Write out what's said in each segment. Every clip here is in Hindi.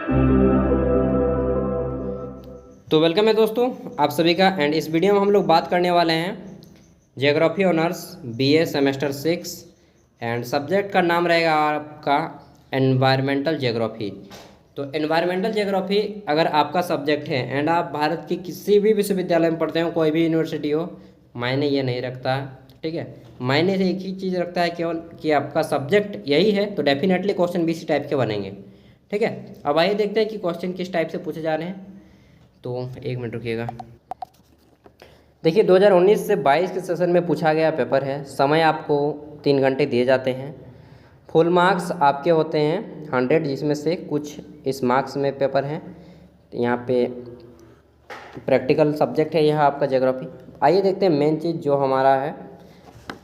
तो वेलकम है दोस्तों आप सभी का। एंड इस वीडियो में हम लोग बात करने वाले हैं geography honours BA semester 6 and subject का नाम रहेगा आपका एनवायरमेंटल ज्योग्राफी। तो एनवायरमेंटल ज्योग्राफी अगर आपका सब्जेक्ट है एंड आप भारत के किसी भी विश्वविद्यालय में पढ़ते हो, कोई भी यूनिवर्सिटी हो, मायने ये नहीं रखता है। ठीक है, मायने से एक ही चीज़ रखता है केवल कि आपका सब्जेक्ट यही है, तो डेफिनेटली क्वेश्चन भी इसी टाइप के बनेंगे। ठीक है, अब आइए देखते हैं कि क्वेश्चन किस टाइप से पूछे जा रहे हैं। तो एक मिनट रुकिएगा। देखिए 2019 से 22 के सेशन में पूछा गया पेपर है। समय आपको 3 घंटे दिए जाते हैं। फुल मार्क्स आपके होते हैं 100, जिसमें से कुछ इस मार्क्स में पेपर हैं। यहाँ पे प्रैक्टिकल सब्जेक्ट है यह आपका ज्योग्राफी। आइए देखते हैं मेन चीज़ जो हमारा है,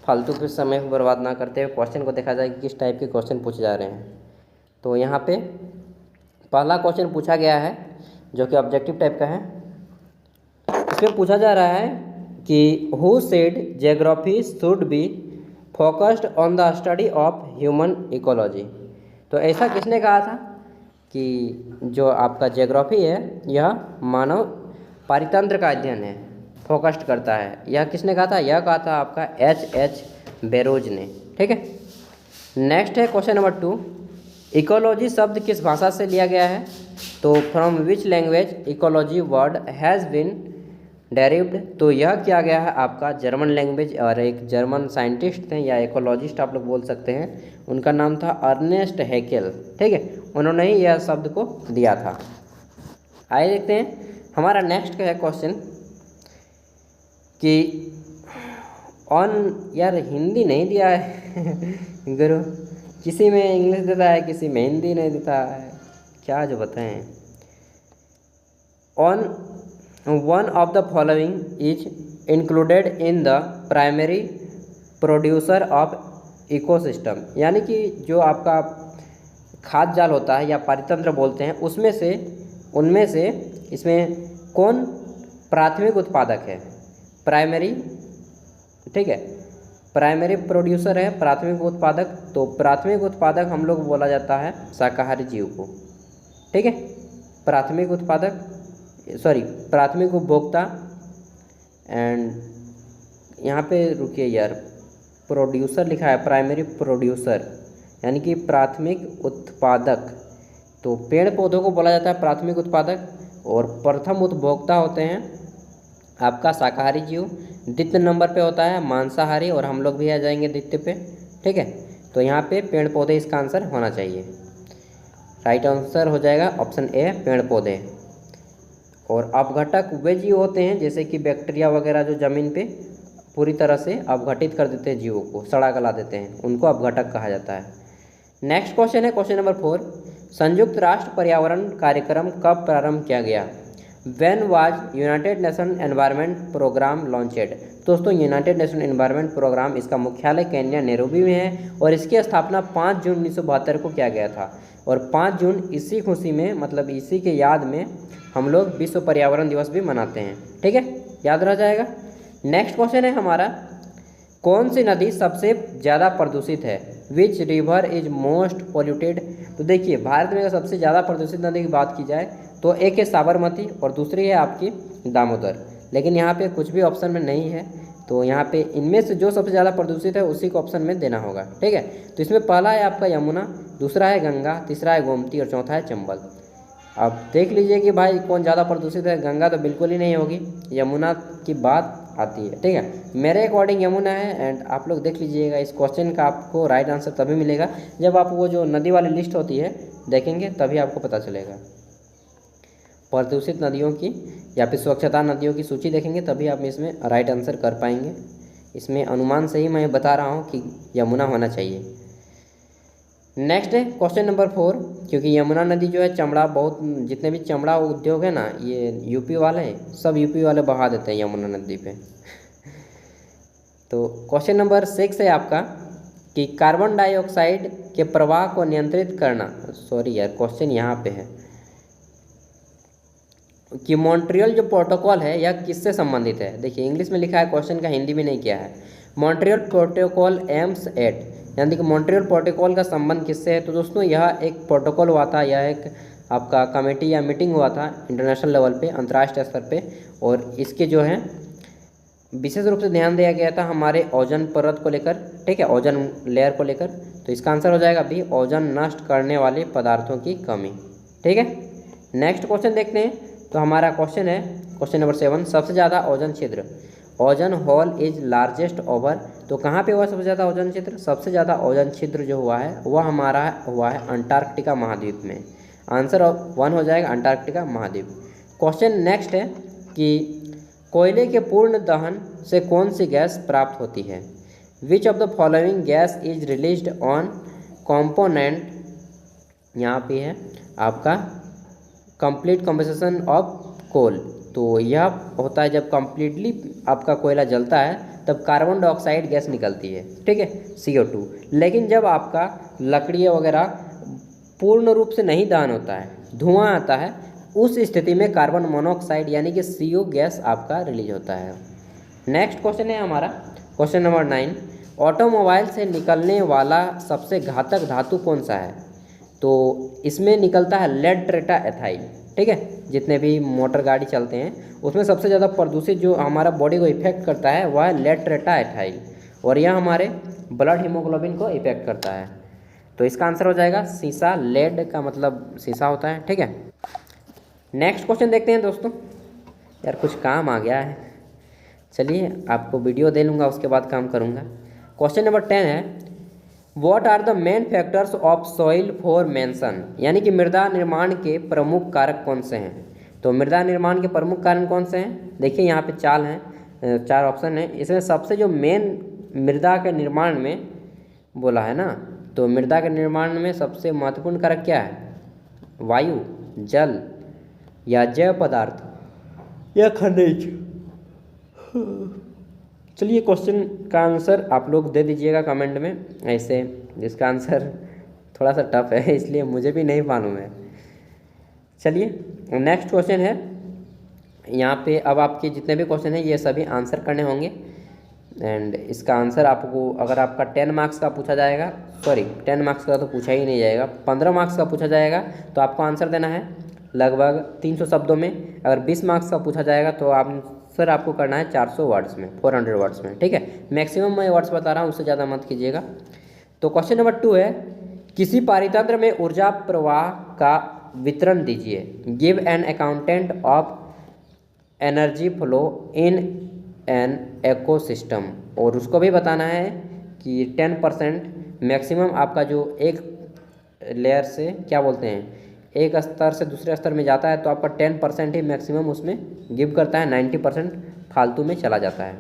फालतू के समय को बर्बाद ना करते हुए क्वेश्चन को देखा जाए कि किस टाइप के क्वेश्चन पूछे जा रहे हैं। तो यहाँ पे पहला क्वेश्चन पूछा गया है जो कि ऑब्जेक्टिव टाइप का है। इसमें पूछा जा रहा है कि who said geography should be focused on the study of human ecology. तो ऐसा किसने कहा था कि जो आपका ज्योग्राफी है यह मानव पारितंत्र का अध्ययन है, फोकस्ड करता है। यह किसने कहा था? यह कहा था आपका H.H. बेरोज ने। ठीक है, नेक्स्ट है क्वेश्चन नंबर 2। इकोलॉजी शब्द किस भाषा से लिया गया है? तो from which language ecology word has been derived. तो यह किया गया है आपका जर्मन लैंग्वेज, और एक जर्मन साइंटिस्ट थे या इकोलॉजिस्ट आप लोग बोल सकते हैं, उनका नाम था अर्नेस्ट हैकेल। ठीक है, उन्होंने ही यह शब्द को दिया था। आइए देखते हैं हमारा नेक्स्ट का है क्वेश्चन कि ऑन, यार हिंदी नहीं दिया है गुरु, किसी में इंग्लिश देता है, किसी में हिंदी नहीं देता है, क्या जो बताएं। On one of the following is included in the primary producer of ecosystem. यानी कि जो आपका खाद्य जाल होता है या पारितंत्र बोलते हैं, उनमें से इसमें कौन प्राथमिक उत्पादक है? प्राइमरी, ठीक है, प्राइमरी प्रोड्यूसर है प्राथमिक उत्पादक। तो प्राथमिक उत्पादक हम लोग बोला जाता है शाकाहारी जीव को। ठीक है, प्राथमिक उत्पादक, सॉरी प्राथमिक उपभोक्ता। एंड यहाँ पे रुकिए यार, प्रोड्यूसर लिखा है, प्राइमरी प्रोड्यूसर यानी कि प्राथमिक उत्पादक। तो पेड़ पौधों को बोला जाता है प्राथमिक उत्पादक, और प्रथम उपभोक्ता होते हैं आपका शाकाहारी जीव। द्वितीय नंबर पे होता है मांसाहारी, और हम लोग भी आ जाएंगे द्वितीय पे। ठीक है, तो यहाँ पे पेड़ पौधे इसका आंसर होना चाहिए। राइट आंसर हो जाएगा ऑप्शन ए, पेड़ पौधे। और अपघटक वे जीव होते हैं जैसे कि बैक्टीरिया वगैरह जो ज़मीन पे पूरी तरह से अपघटित कर देते हैं, जीवों को सड़ा गला देते हैं, उनको अपघटक कहा जाता है। नेक्स्ट क्वेश्चन है क्वेश्चन नंबर 4। संयुक्त राष्ट्र पर्यावरण कार्यक्रम कब प्रारंभ किया गया? When was United Nation Environment Programme launched. दोस्तों यूनाइटेड नेशन एनवायरनमेंट प्रोग्राम, इसका मुख्यालय केन्या नैरोबी में है, और इसकी स्थापना 5 जून 1972 को किया गया था। और 5 जून इसी खुशी में, मतलब इसी के याद में हम लोग विश्व पर्यावरण दिवस भी मनाते हैं। ठीक है, याद रह जाएगा। नेक्स्ट क्वेश्चन है हमारा, कौन सी नदी सबसे ज़्यादा प्रदूषित है? Which river is most polluted. तो देखिए भारत में अगर सबसे ज़्यादा प्रदूषित नदी की बात की जाए तो एक है साबरमती और दूसरी है आपकी दामोदर, लेकिन यहाँ पे कुछ भी ऑप्शन में नहीं है। तो यहाँ पे इनमें से जो सबसे ज़्यादा प्रदूषित है उसी को ऑप्शन में देना होगा। ठीक है, तो इसमें पहला है आपका यमुना, दूसरा है गंगा, तीसरा है गोमती, और चौथा है चंबल। अब देख लीजिए कि भाई कौन ज़्यादा प्रदूषित है। गंगा तो बिल्कुल ही नहीं होगी, यमुना की बात आती है। ठीक है, मेरे अकॉर्डिंग यमुना है। एंड आप लोग देख लीजिएगा इस क्वेश्चन का आपको राइट आंसर तभी मिलेगा जब आप वो जो नदी वाली लिस्ट होती है देखेंगे, तभी आपको पता चलेगा। प्रदूषित नदियों की या फिर स्वच्छता नदियों की सूची देखेंगे तभी आप इसमें राइट आंसर कर पाएंगे। इसमें अनुमान से ही मैं बता रहा हूँ कि यमुना होना चाहिए। नेक्स्ट है क्वेश्चन नंबर 4। क्योंकि यमुना नदी जो है चमड़ा, बहुत जितने भी चमड़ा उद्योग है ना, ये यूपी वाले सब यूपी वाले बहा देते हैं यमुना नदी पे। तो क्वेश्चन नंबर 6 है आपका कि कार्बन डाइऑक्साइड के प्रवाह को नियंत्रित करना, सॉरी यार क्वेश्चन यहाँ पे है कि मॉन्ट्रियल जो प्रोटोकॉल है यह किससे संबंधित है? देखिए इंग्लिश में लिखा है क्वेश्चन का हिंदी भी नहीं किया है। मॉन्ट्रियल प्रोटोकॉल एम्स एट, यानी कि मॉन्ट्रियल प्रोटोकॉल का संबंध किससे है? तो दोस्तों यह एक प्रोटोकॉल हुआ था, यह एक आपका कमेटी या मीटिंग हुआ था इंटरनेशनल लेवल पे, अंतर्राष्ट्रीय स्तर पे, और इसके जो है विशेष रूप से ध्यान दिया गया था हमारे ओजोन परत को लेकर, ठीक है, ओजोन लेयर को लेकर। तो इसका आंसर हो जाएगा बी, ओजोन नष्ट करने वाले पदार्थों की कमी। ठीक है, नेक्स्ट क्वेश्चन देखते हैं। तो हमारा क्वेश्चन है क्वेश्चन नंबर 7, सबसे ज़्यादा ओजोन छिद्र, ozone hole is largest over. तो कहाँ पे हुआ सबसे ज़्यादा ओजोन छिद्र? सबसे ज़्यादा ओजोन छिद्र जो हुआ है वह हमारा हुआ है अंटार्कटिका महाद्वीप में। आंसर 1 हो जाएगा अंटार्कटिका महाद्वीप। क्वेश्चन नेक्स्ट है कि कोयले के पूर्ण दहन से कौन सी गैस प्राप्त होती है? Which of the following gas is released on component, यहाँ पे है आपका कंप्लीट कंबस्शन ऑफ कोल। तो यह होता है जब कंप्लीटली आपका कोयला जलता है तब कार्बन डाइऑक्साइड गैस निकलती है, ठीक है, CO2। लेकिन जब आपका लकड़ी वगैरह पूर्ण रूप से नहीं दहन होता है, धुआं आता है, उस स्थिति में कार्बन मोनोऑक्साइड यानी कि CO गैस आपका रिलीज होता है। नेक्स्ट क्वेश्चन है हमारा क्वेश्चन नंबर 9, ऑटोमोबाइल से निकलने वाला सबसे घातक धातु कौन सा है? तो इसमें निकलता है लेड टेट्रा एथाइल, ठीक है। जितने भी मोटर गाड़ी चलते हैं उसमें सबसे ज़्यादा प्रदूषित जो हमारा बॉडी को इफेक्ट करता है वह है लेड टेट्रा एथाइल, और यह हमारे ब्लड हीमोग्लोबिन को इफेक्ट करता है। तो इसका आंसर हो जाएगा सीसा, लेड का मतलब सीसा होता है, ठीक है। नेक्स्ट क्वेश्चन देखते हैं दोस्तों। यार कुछ काम आ गया है, चलिए आपको वीडियो दे लूँगा उसके बाद काम करूँगा। क्वेश्चन नंबर 10 है, what are the main factors of soil formation, यानी कि मृदा निर्माण के प्रमुख कारक कौन से हैं? तो मृदा निर्माण के प्रमुख कारण कौन से हैं? देखिए यहाँ पे 4 ऑप्शन हैं। इसमें सबसे जो मेन मृदा के निर्माण में बोला है ना, तो मृदा के निर्माण में सबसे महत्वपूर्ण कारक क्या है? वायु, जल या जैव पदार्थ या खनिज। चलिए क्वेश्चन का आंसर आप लोग दे दीजिएगा कमेंट में, ऐसे जिसका आंसर थोड़ा सा टफ है इसलिए मुझे भी नहीं मालूम है। चलिए नेक्स्ट क्वेश्चन है, यहाँ पे अब आपके जितने भी क्वेश्चन हैं ये सभी आंसर करने होंगे। एंड इसका आंसर आपको अगर आपका 10 मार्क्स का पूछा जाएगा, सॉरी 10 मार्क्स का तो पूछा ही नहीं जाएगा, 15 मार्क्स का पूछा जाएगा तो आपको आंसर देना है लगभग 300 शब्दों में। अगर 20 मार्क्स का पूछा जाएगा तो आंसर आपको करना है 400 वर्ड्स में, 400 वर्ड्स में, ठीक है। मैक्सिमम मैं वर्ड्स बता रहा हूँ, उससे ज़्यादा मत कीजिएगा। तो क्वेश्चन नंबर 2 है, किसी पारितंत्र में ऊर्जा प्रवाह का वितरण दीजिए। Give an accountant of energy flow in an ecosystem, और उसको भी बताना है कि 10% मैक्सिमम आपका जो एक लेयर से क्या बोलते हैं एक स्तर से दूसरे स्तर में जाता है तो आपका 10% ही मैक्सिमम उसमें गिव करता है, 90% फालतू में चला जाता है।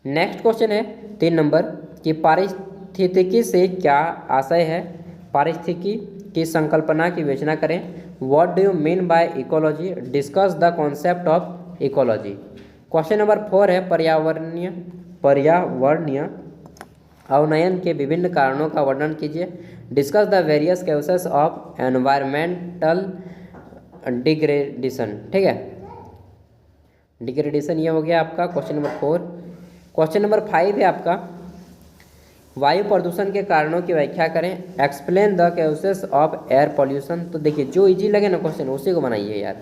नेक्स्ट क्वेश्चन है 3 नंबर कि पारिस्थितिकी से क्या आशय है? पारिस्थितिकी की संकल्पना की विवेचना करें। What do you mean by ecology? Discuss the concept of ecology. Question number 4 है, पर्यावरणीय अवनयन के विभिन्न कारणों का वर्णन कीजिए। Discuss the various cases of environmental degradation, ठीक है, डिग्रेडेशन ये हो गया आपका क्वेश्चन नंबर 4। क्वेश्चन नंबर 5 है आपका, वायु प्रदूषण के कारणों की व्याख्या करें। Explain the cases of air pollution. तो देखिए जो इजी लगे ना क्वेश्चन उसी को बनाइए यार,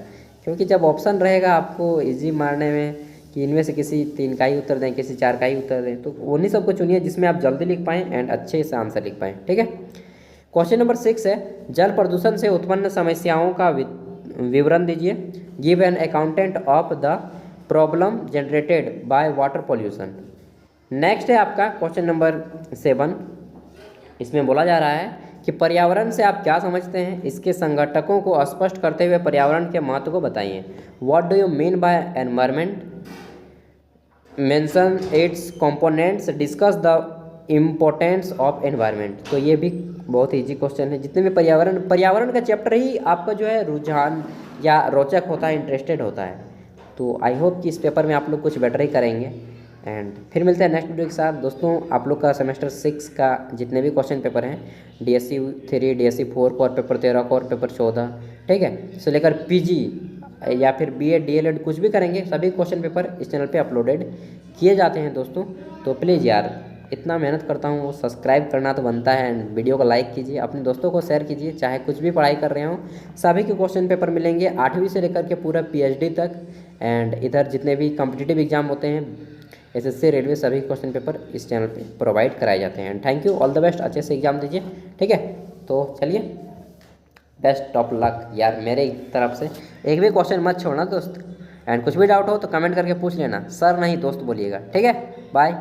क्योंकि जब ऑप्शन रहेगा आपको इजी मारने में कि इनमें से किसी 3 का ही उत्तर दें, किसी 4 का ही उत्तर दें, तो उन्हीं सबको चुनिए जिसमें आप जल्दी लिख पाएँ एंड अच्छे से आंसर लिख पाएँ, ठीक है। क्वेश्चन नंबर 6 है, जल प्रदूषण से उत्पन्न समस्याओं का विवरण दीजिए। Give an accountant of the problem generated by water pollution. Next है आपका क्वेश्चन नंबर 7। इसमें बोला जा रहा है कि पर्यावरण से आप क्या समझते हैं? इसके संघटकों को स्पष्ट करते हुए पर्यावरण के महत्व को बताइए। What do you mean by environment? Mention it's components, discuss the importance of environment. तो ये भी बहुत ईजी क्वेश्चन है। जितने भी पर्यावरण का चैप्टर ही आपका जो है रुझान या रोचक होता है, इंटरेस्टेड होता है। तो आई होप कि इस पेपर में आप लोग कुछ बेटर ही करेंगे। एंड फिर मिलते हैं नेक्स्ट वीडियो के साथ। दोस्तों आप लोग का सेमेस्टर 6 का जितने भी क्वेश्चन पेपर हैं, DSC 3, DSC 4, core paper 13, core paper 14, ठीक है, इससे लेकर PG या फिर BA DLED कुछ भी करेंगे, सभी क्वेश्चन पेपर इस चैनल पे अपलोडेड किए जाते हैं दोस्तों। तो प्लीज़ यार इतना मेहनत करता हूँ वो सब्सक्राइब करना तो बनता है। एंड वीडियो को लाइक कीजिए, अपने दोस्तों को शेयर कीजिए, चाहे कुछ भी पढ़ाई कर रहे हो सभी के क्वेश्चन पेपर मिलेंगे 8वीं से लेकर के पूरा PhD तक। एंड इधर जितने भी कॉम्पिटिटिव एग्जाम होते हैं SSC रेलवे सभी क्वेश्चन पेपर इस चैनल पे प्रोवाइड कराए जाते हैं। Thank you, all the best, अच्छे से एग्जाम दीजिए। ठीक है, तो चलिए बेस्ट ऑफ लक यार मेरे तरफ से। एक भी क्वेश्चन मत छोड़ना दोस्त। एंड कुछ भी डाउट हो तो कमेंट करके पूछ लेना, सर नहीं दोस्त बोलिएगा। ठीक है, बाय।